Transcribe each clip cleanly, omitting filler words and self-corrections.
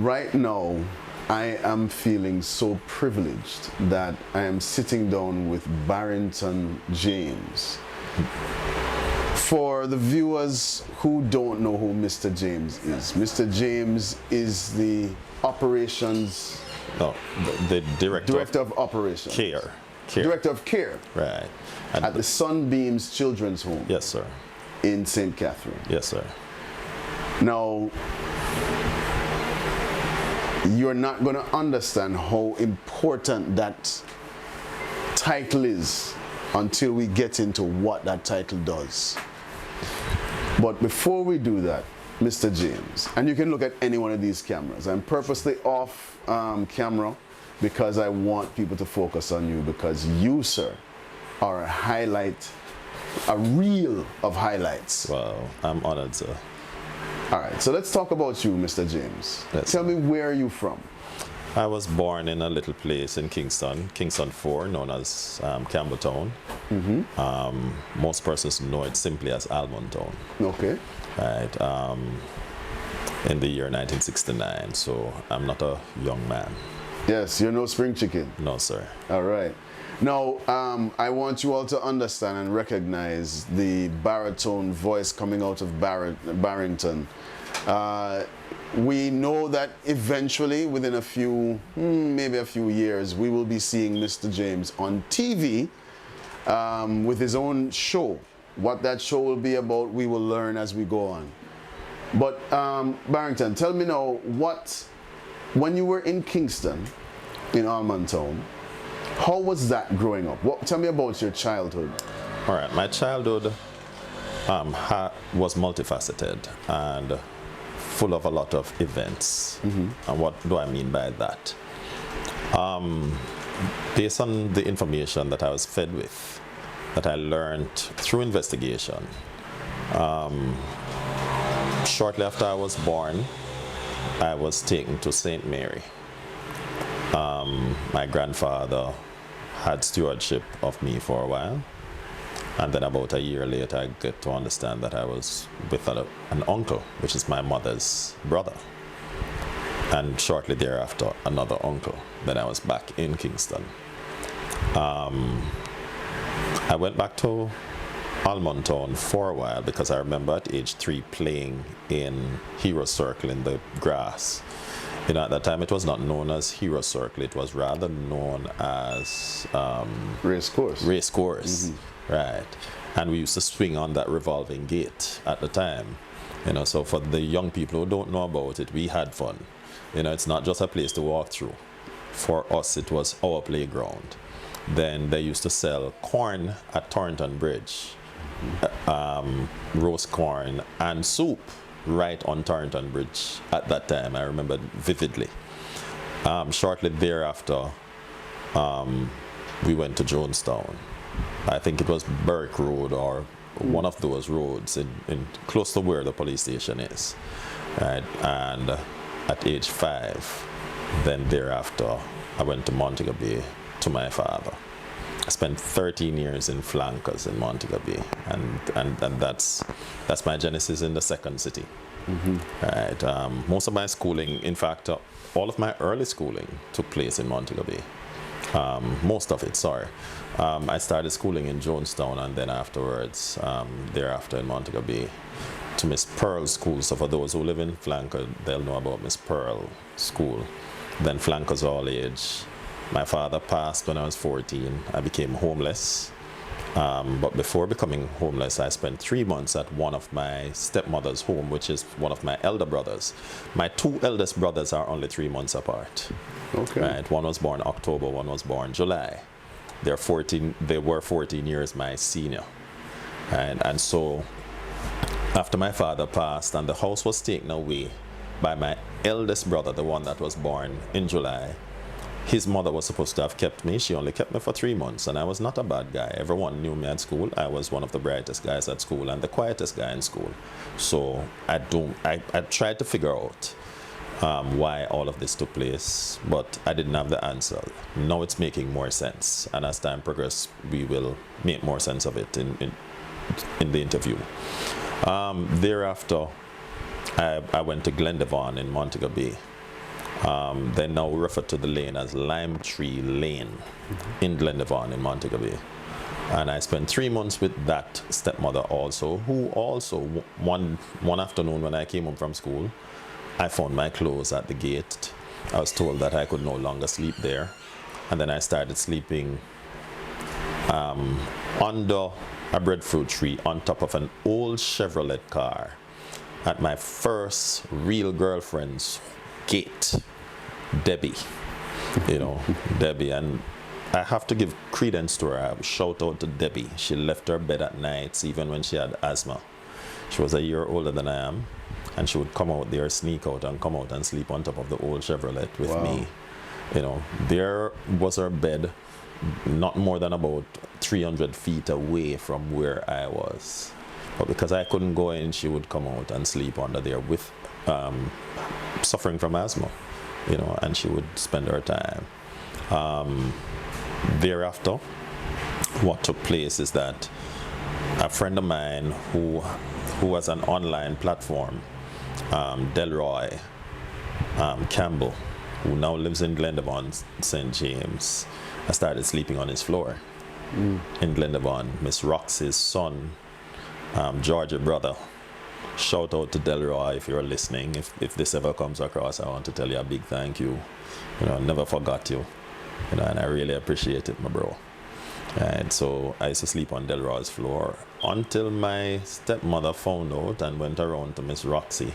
Right now, I am feeling so privileged that I am sitting down with Barrington James. For the viewers who don't know who Mr. James is, Mr. James is the operations... No, the director of operations. Care. Director of care. Right. And at the Sunbeam's Children's Home. Yes, sir. In St. Catherine. Yes, sir. Now, you're not going to understand how important that title is until we get into what that title does. But before we do that, Mr. James, and you can look at any one of these cameras. I'm purposely off camera because I want people to focus on you, because you, sir, are a highlight, a reel of highlights. Wow, I'm honored, sir. All right, so let's talk about you, Mr. James. Yes, Tell me, where are you from? I was born in a little place in Kingston 4, known as Campbelltown. Most persons know it simply as Almontown. Okay. Right, in the year 1969, so I'm not a young man. Yes, you're no spring chicken. No, sir. All right. Now, I want you all to understand and recognize the baritone voice coming out of Barrington. We know that eventually, within a few, maybe a few years, we will be seeing Mr. James on TV with his own show. What that show will be about, we will learn as we go on. But Barrington, tell me now, when you were in Kingston, in Almontown, how was that growing up? Tell me about your childhood. All right, my childhood was multifaceted and full of a lot of events. And what do I mean by that? Based on the information that I was fed with, that I learned through investigation, shortly after I was born, I was taken to St. Mary. My grandfather had stewardship of me for a while, and then about a year later I get to understand that I was with an uncle, which is my mother's brother, and shortly thereafter another uncle. Then I was back in Kingston. I went back to Almontown for a while because I remember at age 3 playing in Hero Circle in the grass. You know, at that time it was not known as Hero Circle, it was rather known as Race course. Right. And we used to swing on that revolving gate at the time. You know, so for the young people who don't know about it, we had fun. You know, it's not just a place to walk through. For us, it was our playground. Then they used to sell corn at Torrington Bridge, roast corn and soup right on Torrington Bridge at that time. I remember vividly. Shortly thereafter, we went to Jonestown. I think it was Berwick Road or one of those roads in close to where the police station is. Right? And at age 5, then thereafter, I went to Montego Bay to my father. I spent 13 years in flankers in Montego Bay, and that's my genesis in the second city. Right. Most of my schooling, in fact, all of my early schooling took place in Montego Bay. Most of it, sorry. I started schooling in Jonestown, and then afterwards, thereafter in Montego Bay, to Miss Pearl's school. So for those who live in Flanker, they'll know about Miss Pearl School. Then Flankers all age. My father passed when I was 14. I became homeless. But before becoming homeless, I spent 3 months at one of my stepmother's home, which is one of my elder brothers. My 2 eldest brothers are only 3 months apart. Okay. Right? One was born October, one was born July. They were 14 years my senior. And so after my father passed and the house was taken away by my eldest brother, the one that was born in July, his mother was supposed to have kept me. She only kept me for 3 months, and I was not a bad guy. Everyone knew me at school. I was one of the brightest guys at school and the quietest guy in school. So I tried to figure out why all of this took place, but I didn't have the answer. Now it's making more sense, and as time progresses, we will make more sense of it in the interview. Thereafter, I went to Glendevon in Montego Bay, They now refer to the lane as LimeTree Lane in Glendavon in Montego Bay. And I spent 3 months with that stepmother also, who also, one afternoon when I came home from school, I found my clothes at the gate. I was told that I could no longer sleep there. And then I started sleeping under a breadfruit tree on top of an old Chevrolet car at my first real girlfriend's gate, Debbie. Debbie. And I have to give credence to her. I shout out to Debbie. She left her bed at nights even when she had asthma. She was a year older than I am, and she would come out there, sneak out and come out and sleep on top of the old Chevrolet with me. There was her bed not more than about 300 feet away from where I was. But because I couldn't go in, she would come out and sleep under there with suffering from asthma, and she would spend her time. Thereafter, what took place is that a friend of mine who has an online platform, Delroy Campbell, who now lives in Glendavon, St. James, I started sleeping on his floor in Glendavon. Miss Roxy's son, Georgia brother. Shout out to Delroy if you're listening. If this ever comes across, I want to tell you a big thank you. I never forgot you. And I really appreciate it, my bro. And so I used to sleep on Delroy's floor until my stepmother found out and went around to Miss Roxy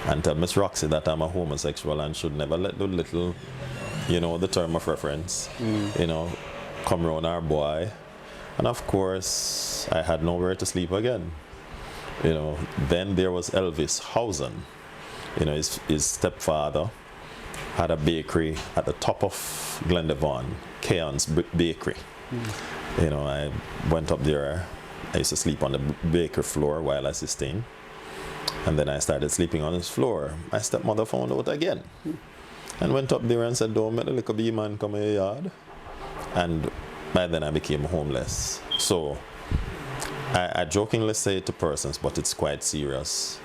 and tell Miss Roxy that I'm a homosexual and should never let the little, the term of reference, come around our boy. And of course, I had nowhere to sleep again. Then there was Elvis Housen, his stepfather had a bakery at the top of Glendavon, Keon's Bakery. I went up there. I used to sleep on the bakery floor while assisting. And then I started sleeping on his floor. My stepmother found out again and went up there and said, "Don't let the little bee man come in your yard." And by then I became homeless. So I jokingly say to persons, but it's quite serious,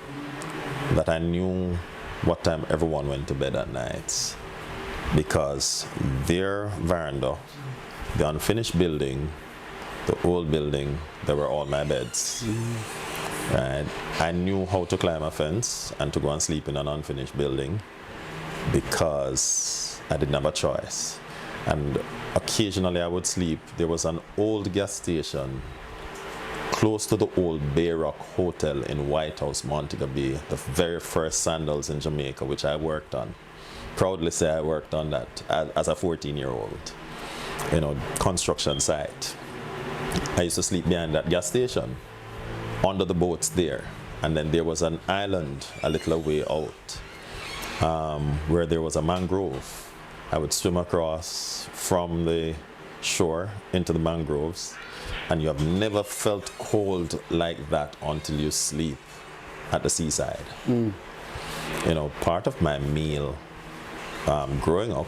that I knew what time everyone went to bed at night, because their veranda, the unfinished building, the old building, they were all my beds. Right? I knew how to climb a fence and to go and sleep in an unfinished building because I didn't have a choice. And occasionally I would sleep. There was an old gas station close to the old Bay Rock Hotel in White House, Montego Bay, the very first Sandals in Jamaica, which I worked on. Proudly say I worked on that as a 14-year-old, construction site. I used to sleep behind that gas station, under the boats there. And then there was an island a little way out where there was a mangrove. I would swim across from the shore into the mangroves. And you have never felt cold like that until you sleep at the seaside. Part of my meal growing up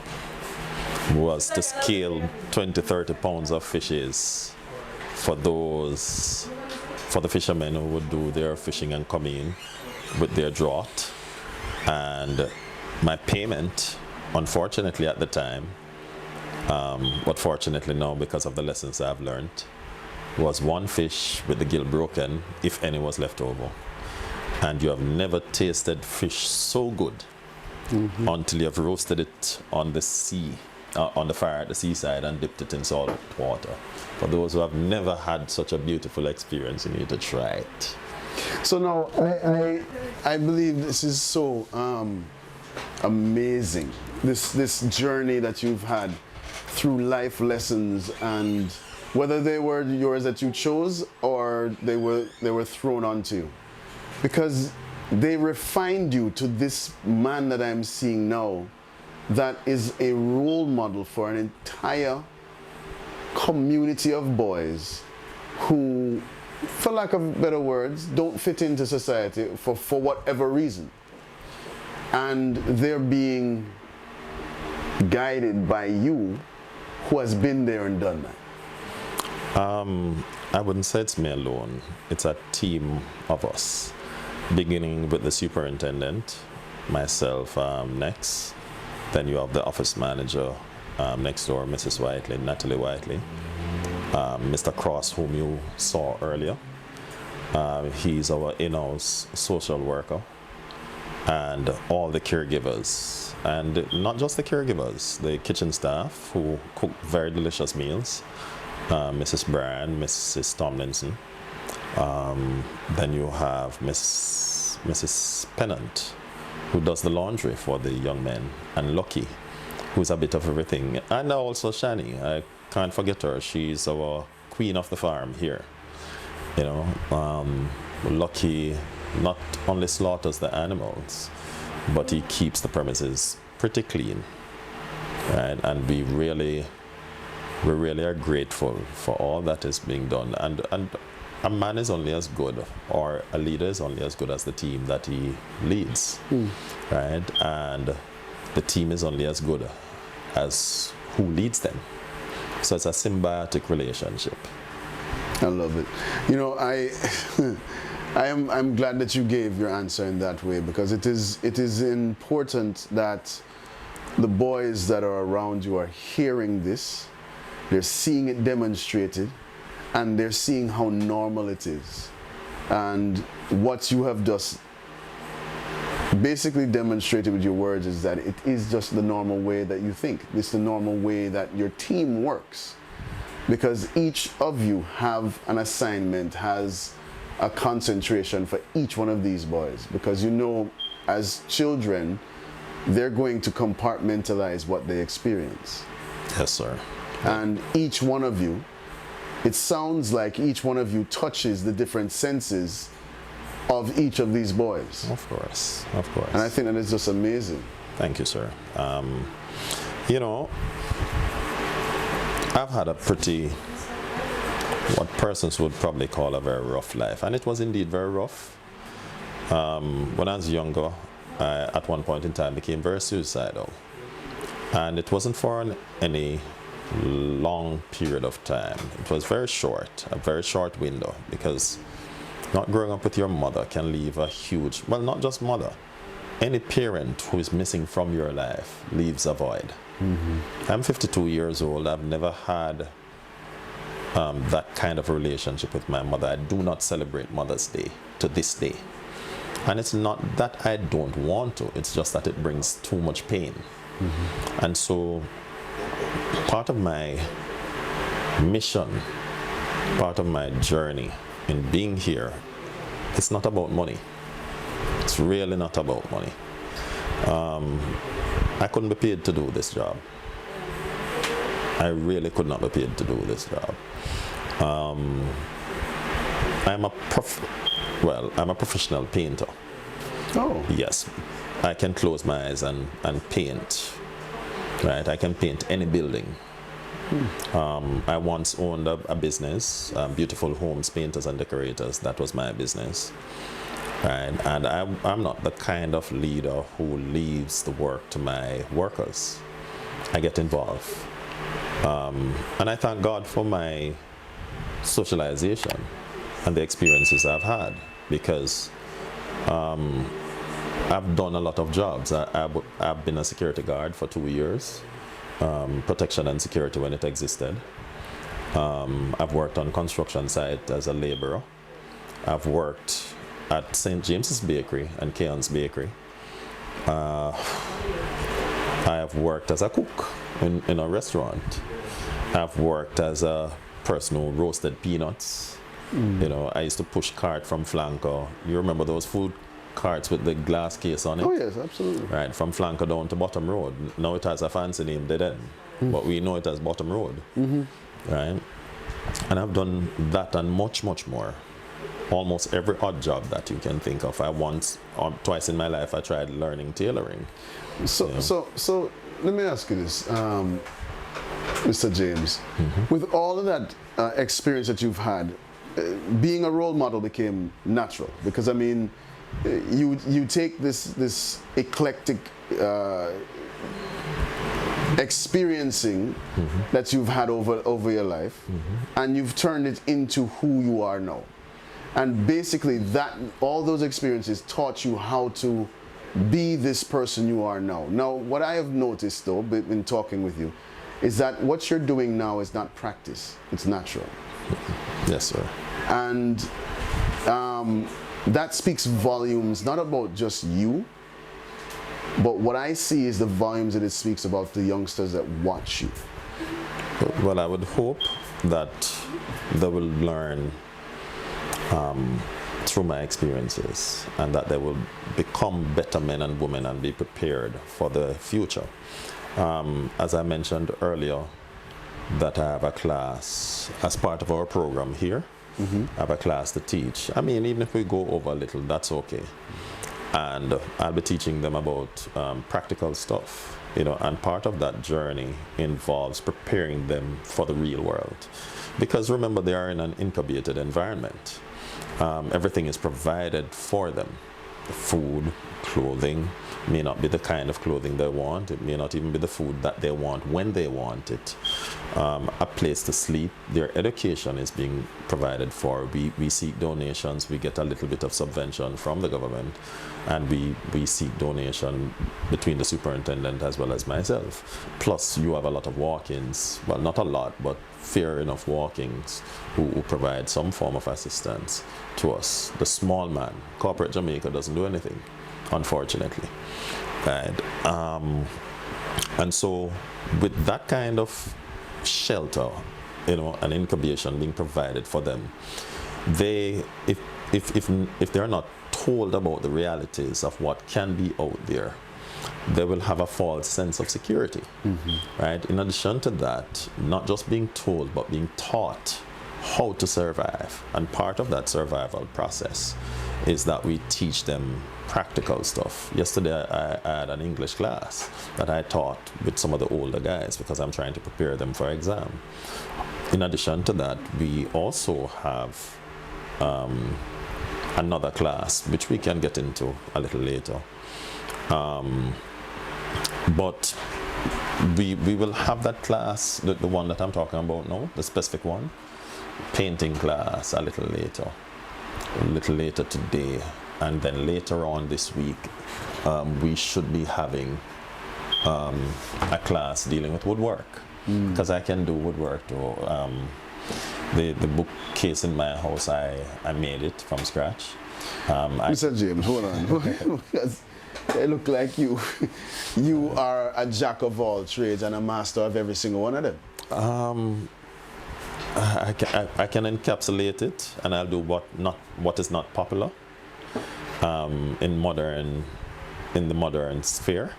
was to scale 20-30 pounds of fishes for the fishermen who would do their fishing and come in with their draught. And my payment, unfortunately at the time, but fortunately now because of the lessons I've learned, was one fish with the gill broken, if any was left over. And you have never tasted fish so good until you have roasted it on the on the fire at the seaside and dipped it in salt water. For those who have never had such a beautiful experience, you need to try it. So now, I believe this is so amazing. This journey that you've had through life lessons, and whether they were yours that you chose or they were thrown onto you, because they refined you to this man that I'm seeing now, that is a role model for an entire community of boys who, for lack of better words, don't fit into society for whatever reason. And they're being guided by you, who has been there and done that. I wouldn't say it's me alone. It's a team of us, beginning with the superintendent, myself next, Then you have the office manager next door, Mrs. Whiteley, Natalie Whiteley. Mr. Cross, whom you saw earlier. He's our in-house social worker. And all the caregivers. And not just the caregivers, the kitchen staff who cook very delicious meals. Mrs. Brand, Mrs. Tomlinson. Then you have Mrs. Pennant, who does the laundry for the young men, and Lucky, who's a bit of everything. And also Shani, I can't forget her. She's our queen of the farm here. You know, Lucky not only slaughters the animals, but he keeps the premises pretty clean, right? And we really are grateful for all that is being done. And a man is only as good, or a leader is only as good as the team that he leads, right? And the team is only as good as who leads them. So it's a symbiotic relationship. I love it. You know, I'm glad that you gave your answer in that way, because it is important that the boys that are around you are hearing this, they're seeing it demonstrated, and they're seeing how normal it is. And what you have just basically demonstrated with your words is that it is just the normal way that you think. It's the normal way that your team works. Because each of you have an assignment, has a concentration for each one of these boys. Because you know, as children, they're going to compartmentalize what they experience. Yes, sir. And each one of you, it sounds like each one of you touches the different senses of each of these boys. Of course, of course. And I think that is just amazing. Thank you, sir. You know, I've had a pretty, what persons would probably call a very rough life. And it was indeed very rough. When I was younger, I, at one point in time, became very suicidal. And it wasn't for any long period of time. It was very short, a very short window, because not growing up with your mother can leave a huge, well, not just mother, any parent who is missing from your life leaves a void. I'm 52 years old. I've never had that kind of a relationship with my mother. I do not celebrate Mother's Day to this day. And it's not that I don't want to, it's just that it brings too much pain. And so part of my mission, part of my journey in being here, it's not about money. It's really not about money. I couldn't be paid to do this job. I really could not be paid to do this job. I'm a professional painter. Oh. Yes, I can close my eyes and paint. Right, I can paint any building. I once owned a business, Beautiful Homes Painters and Decorators. That was my business. Right, and I'm not the kind of leader who leaves the work to my workers. I get involved. And I thank God for my socialization and the experiences I've had, because I've done a lot of jobs. I've been a security guard for 2 years, protection and security when it existed. I've worked on construction site as a laborer. I've worked at St. James's Bakery and Keon's Bakery. I have worked as a cook in a restaurant. I've worked as a person who roasted peanuts. You know, I used to push cart from Flanker. You remember those food carts with the glass case on it? Oh yes, absolutely. Right, from Flanker down to Bottom Road. Now it has a fancy name, Dead End, but we know it as Bottom Road. Right? And I've done that and much, much more. Almost every odd job that you can think of. I once, or twice in my life, I tried learning tailoring. So, you know. so let me ask you this, Mr. James. With all of that experience that you've had, being a role model became natural, because I mean, you take this eclectic experiencing that you've had over your life, and you've turned it into who you are now. And basically, all those experiences taught you how to be this person you are now. Now, what I have noticed though, in talking with you, is that what you're doing now is not practice, it's natural. Yes, sir. And that speaks volumes, not about just you, but what I see is the volumes that it speaks about the youngsters that watch you. Well, I would hope that they will learn through my experiences, and that they will become better men and women and be prepared for the future. As I mentioned earlier, that I have a class as part of our program here. I have a class to teach. I mean, even if we go over a little, that's okay. And I'll be teaching them about practical stuff, you know, and part of that journey involves preparing them for the real world. Because remember, they are in an incubated environment. Everything is provided for them. The food, clothing, may not be the kind of clothing they want. It may not even be the food that they want when they want it. A place to sleep. Their education is being provided for. We seek donations. We get a little bit of subvention from the government, and we seek donation between the superintendent as well as myself. Plus, you have a lot of walk-ins. Well, not a lot, but fair enough walk-ins who provide some form of assistance to us. The small man, corporate Jamaica, doesn't do anything, unfortunately. Right? And so, with that kind of shelter, you know, an incubation being provided for them, they, if they're not told about the realities of what can be out there, they will have a false sense of security, right? In addition to that, not just being told, but being taught how to survive. And part of that survival process is that we teach them practical stuff. Yesterday, I had an English class that I taught with some of the older guys because I'm trying to prepare them for exam. In addition to that, we also have another class, which we can get into a little later. But we will have that class, the one that I'm talking about now, the specific one, painting class a little later today, and then later on this week we should be having a class dealing with woodwork, because I can do woodwork too. The bookcase in my house, I made it from scratch. Mr. James, hold on. Because they look like you are a jack of all trades and a master of every single one of them. I can encapsulate it, and I'll do what is not popular in the modern sphere,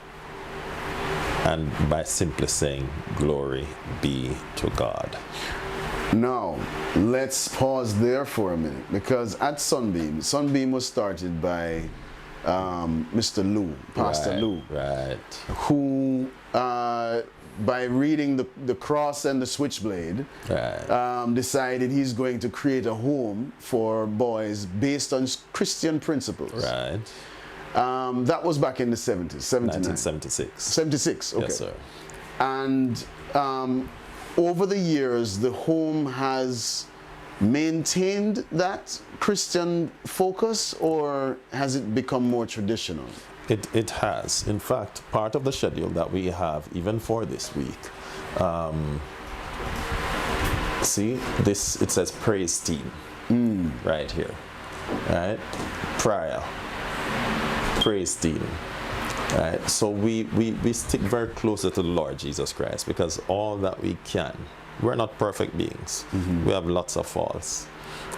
and by simply saying glory be to God. Now, let's pause there for a minute, because at Sunbeam was started by Mr. Lou, Pastor Lou, right, who by reading the cross and the switchblade, right, decided he's going to create a home for boys based on Christian principles. Right. That was back in the 70s, 1976. 76, okay. Yes, sir. And over the years, the home has maintained that Christian focus, or has it become more traditional? It has. In fact, part of the schedule that we have, even for this week, see, this, it says praise team, right here, right? Prayer, praise team, right? So we stick very closer to the Lord Jesus Christ, because all that we can, we're not perfect beings. We have lots of faults.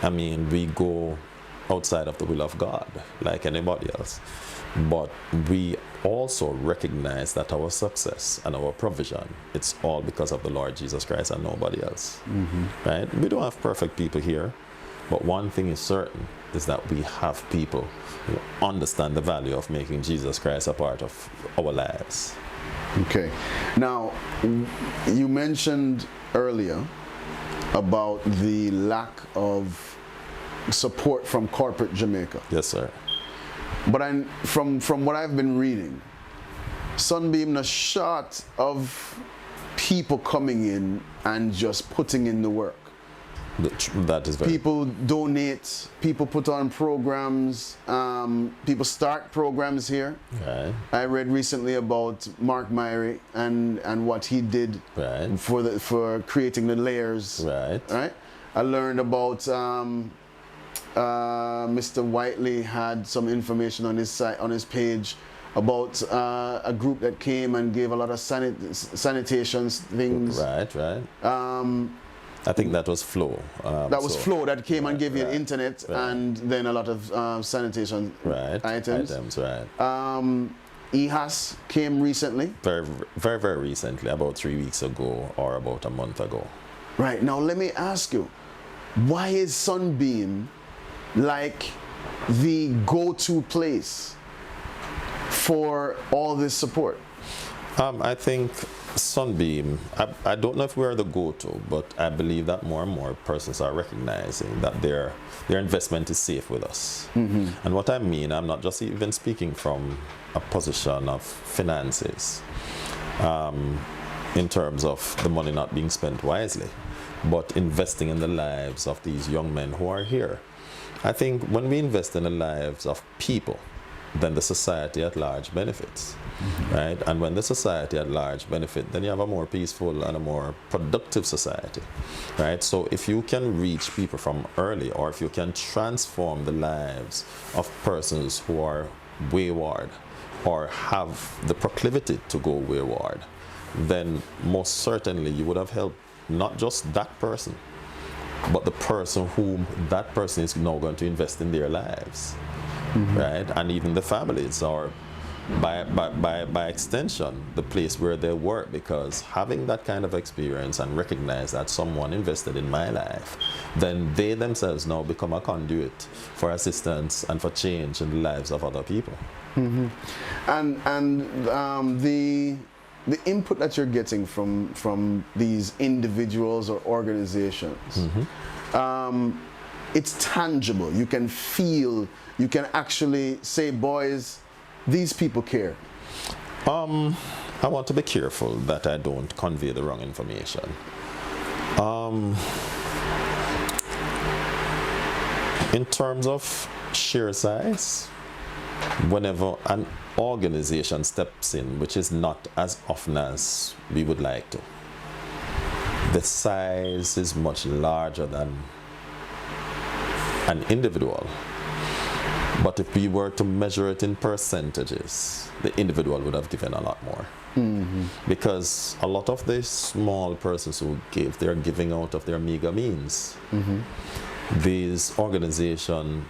I mean, we go outside of the will of God, like anybody else. But we also recognize that our success and our provision, it's all because of the Lord Jesus Christ and nobody else. Right? We don't have perfect people here, but one thing is certain, is that we have people who understand the value of making Jesus Christ a part of our lives. Okay. Now, you mentioned earlier about the lack of support from corporate Jamaica. Yes, sir. But from what I've been reading, Sunbeam is short of people coming in and just putting in the work. That is very... People donate, people put on programs, people start programs here. Right. I read recently about Mark Myrie and what he did Right. for creating the layers. Right. Right. I learned about Mr. Whiteley had some information on his site, on his page, about a group that came and gave a lot of sanitation things. Right. Right. I think that was Flo. That was Flo that came and gave you the internet right. and then a lot of sanitation items. Right. EHAS came recently. Very recently, about 3 weeks ago or about a month ago. Right. Now let me ask you, why is Sunbeam like the go-to place for all this support? I think Sunbeam, I don't know if we're the go-to, but I believe that more and more persons are recognizing that their investment is safe with us. Mm-hmm. And what I mean, I'm not just even speaking from a position of finances in terms of the money not being spent wisely, but investing in the lives of these young men who are here. I think when we invest in the lives of people, then the society at large benefits, mm-hmm. right? And when the society at large benefits, then you have a more peaceful and a more productive society, right? So if you can reach people from early, or if you can transform the lives of persons who are wayward or have the proclivity to go wayward, then most certainly you would have helped not just that person, but the person whom that person is now going to invest in their lives. Mm-hmm. Right, and even the families, or by extension, the place where they work, because having that kind of experience and recognize that someone invested in my life, then they themselves now become a conduit for assistance and for change in the lives of other people. Mm-hmm. And the input that you're getting from these individuals or organizations, mm-hmm. It's tangible. You can feel, you can actually say, boys, these people care. I want to be careful that I don't convey the wrong information. In terms of sheer size, whenever an organization steps in, which is not as often as we would like to, the size is much larger than an individual. But if we were to measure it in percentages, the individual would have given a lot more. Mm-hmm. Because a lot of the small persons who give, they're giving out of their meager means. Mm-hmm. These organizations,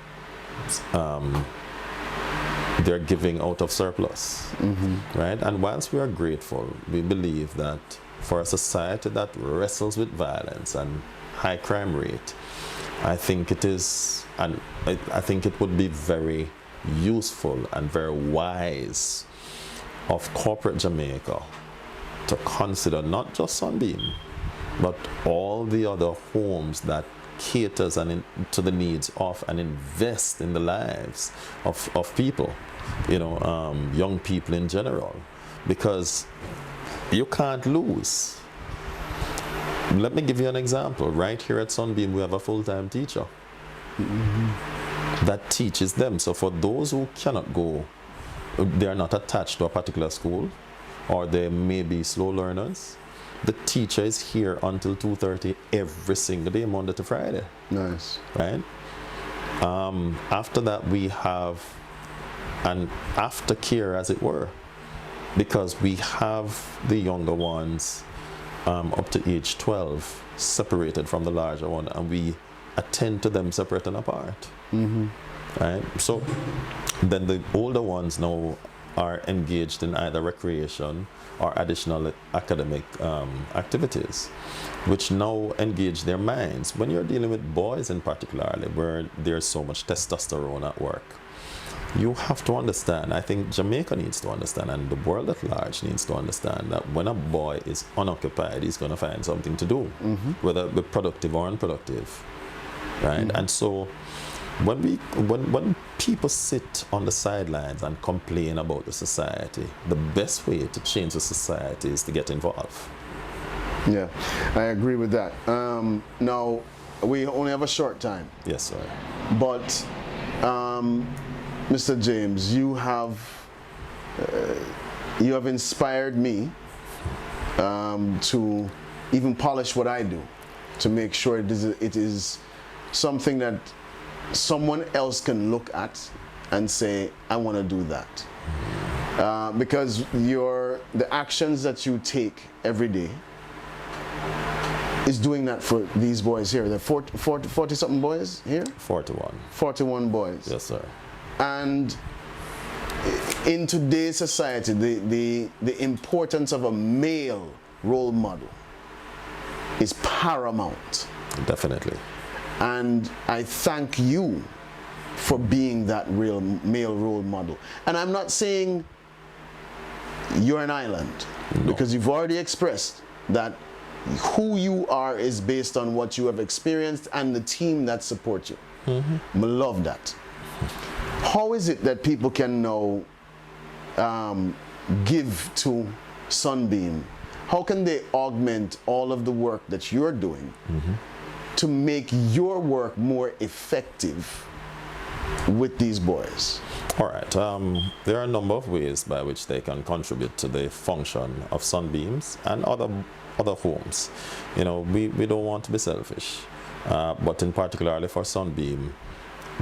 they're giving out of surplus, mm-hmm. right? And whilst we are grateful, we believe that for a society that wrestles with violence and high crime rate, I think it is, and I think it would be very useful and very wise of corporate Jamaica to consider not just Sunbeam, but all the other homes that caters to the needs of and invest in the lives of people, young people in general, because you can't lose. Let me give you an example. Right here at Sunbeam, we have a full-time teacher, mm-hmm. that teaches them. So for those who cannot go, they are not attached to a particular school, or they may be slow learners, the teacher is here until 2:30 every single day, Monday to Friday. Nice. Right? After that, we have an aftercare, as it were, because we have the younger ones up to age 12 separated from the larger one, and we attend to them separate and apart. Mm-hmm. Right? So then the older ones now are engaged in either recreation or additional academic activities, which now engage their minds. When you're dealing with boys in particular, where there's so much testosterone at work, you have to understand, I think Jamaica needs to understand, and the world at large needs to understand, that when a boy is unoccupied, he's going to find something to do, mm-hmm. whether it be productive or unproductive, right? Mm-hmm. And so when people sit on the sidelines and complain about the society, the best way to change the society is to get involved. Yeah, I agree with that. Now, we only have a short time. Yes, sir. But, Mr. James, you have inspired me to even polish what I do, to make sure it is something that someone else can look at and say, I want to do that. Because the actions that you take every day is doing that for these boys here. The 40 something boys here? 41. 41 boys. Yes, sir. And in today's society, the importance of a male role model is paramount. Definitely. And I thank you for being that real male role model. And I'm not saying you're an island, because you've already expressed that who you are is based on what you have experienced and the team that supports you. I love that. How is it that people can now give to Sunbeam? How can they augment all of the work that you're doing to make your work more effective with these boys? All right. There are a number of ways by which they can contribute to the function of Sunbeams and other homes. You know, we don't want to be selfish, but in particularly for Sunbeam,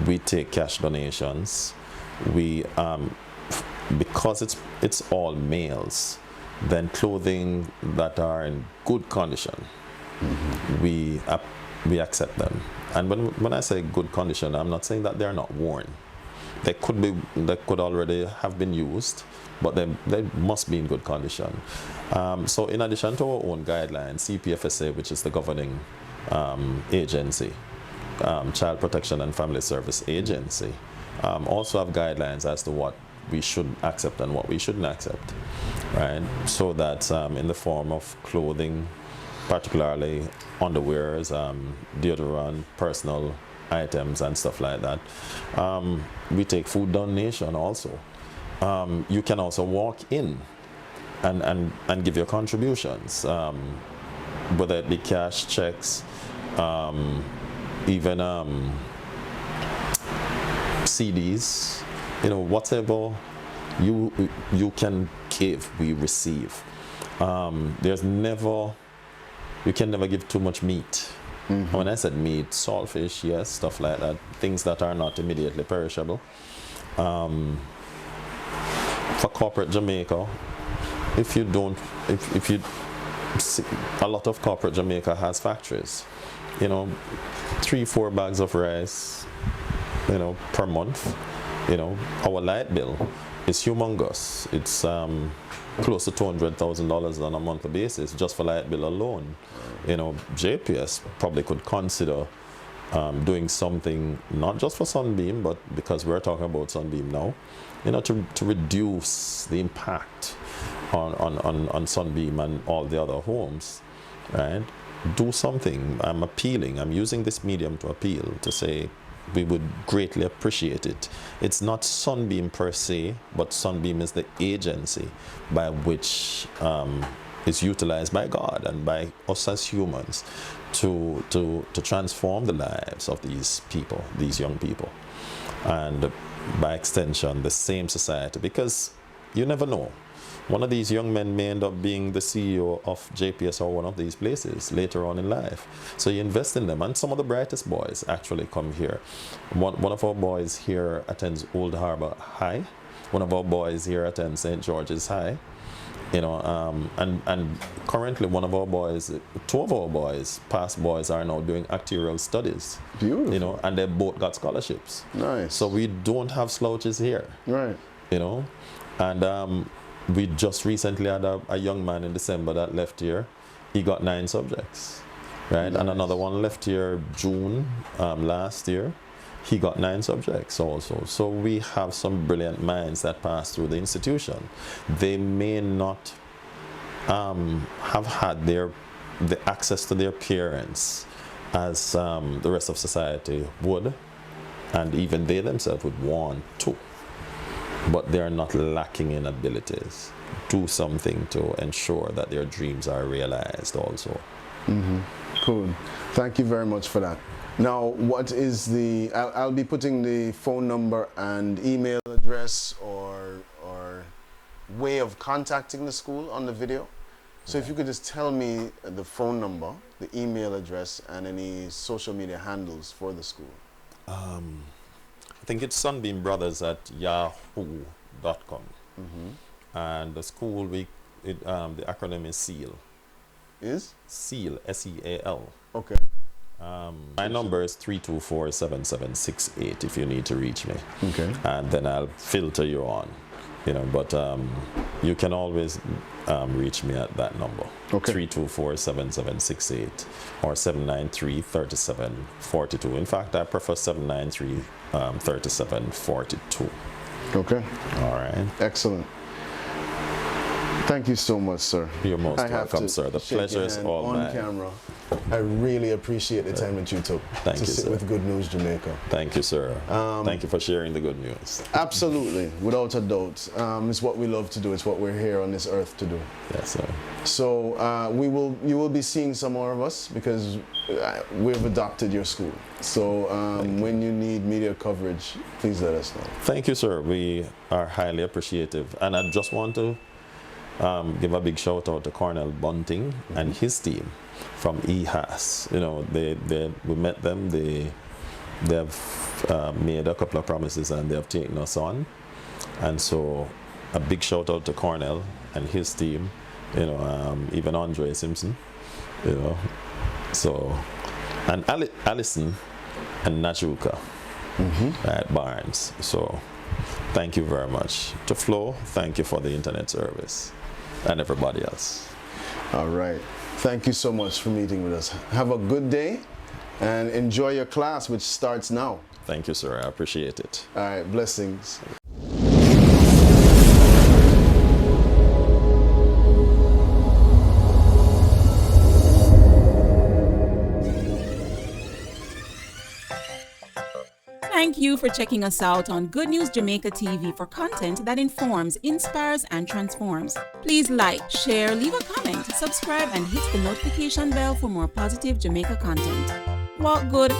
we take cash donations. We because it's all males, then clothing that are in good condition, we accept them. And when I say good condition, I'm not saying that they're not worn. They could already have been used, but they must be in good condition. So in addition to our own guidelines, CPFSA, which is the governing agency, Child Protection and Family Service Agency, also have guidelines as to what we should accept and what we shouldn't accept, right? So that in the form of clothing, particularly underwears, deodorant, personal items and stuff like that. We take food donation also. You can also walk in and give your contributions, whether it be cash, checks, even CDs, you know, whatever you can give, we receive. You can never give too much meat. When I said meat, saltfish, yes, stuff like that, things that are not immediately perishable. For corporate Jamaica, a lot of corporate Jamaica has factories. You know, 3-4 bags of rice, you know, per month. You know, our light bill is humongous. It's close to $200,000 on a monthly basis just for light bill alone. You know, JPS probably could consider doing something not just for Sunbeam, but because we're talking about Sunbeam now, you know, to reduce the impact on Sunbeam and all the other homes, right? Do something. I'm appealing. I'm using this medium to appeal, to say we would greatly appreciate it. It's not Sunbeam per se, but Sunbeam is the agency by which is utilized by God and by us as humans to transform the lives of these people, these young people, and by extension the same society, because you never know. One of these young men may end up being the CEO of JPS or one of these places later on in life. So you invest in them, and some of the brightest boys actually come here. One of our boys here attends Old Harbor High. One of our boys here attends St. George's High. You know, and currently two of our boys, past boys, are now doing actuarial studies. Beautiful. You know, and they both got scholarships. Nice. So we don't have slouches here. Right. You know, and we just recently had a young man in December that left here. He got 9 subjects, right? Nice. And another one left here June last year. He got 9 subjects also. So we have some brilliant minds that pass through the institution. They may not have had the access to their parents as the rest of society would, and even they themselves would want to. But they're not lacking in abilities. Do something to ensure that their dreams are realized also. Cool. Thank you very much for that. Now, what is the? I'll be putting the phone number and email address or way of contacting the school on the video. So if you could just tell me the phone number, the email address, and any social media handles for the school. I think it's Sunbeam Brothers at yahoo.com. And the school, the acronym is SEAL. Is? SEAL, S-E-A-L. Okay. My number is 324-7768 if you need to reach me. Okay. And then I'll filter you on, but you can always reach me at that number. Okay. 324-7768 or 793-3742. In fact, I prefer 793-3742. Okay. All right. Excellent. Thank you so much, sir. You're most welcome, sir. The pleasure is all mine. On camera. I really appreciate the time that you took to sit with Good News Jamaica. Thank you, sir. Thank you for sharing the good news. Absolutely, without a doubt. It's what we love to do. It's what we're here on this earth to do. Yes, sir. So you will be seeing some more of us because we've adopted your school. So when you need media coverage, please let us know. Thank you, sir. We are highly appreciative. And I just want to give a big shout out to Cornell Bunting and his team from EHAS. We met them. They have made a couple of promises and they have taken us on. And so a big shout out to Cornell and his team. Even Andre Simpson. So and Allison and Najuka at Barnes. So thank you very much. To Flo, thank you for the internet service. And everybody else. All right. Thank you so much for meeting with us. Have a good day and enjoy your class, which starts now. Thank you, sir. I appreciate it. All right. Blessings. Thank you for checking us out on Good News Jamaica TV for content that informs, inspires, and transforms. Please like, share, leave a comment, subscribe, and hit the notification bell for more positive Jamaica content. Walk good.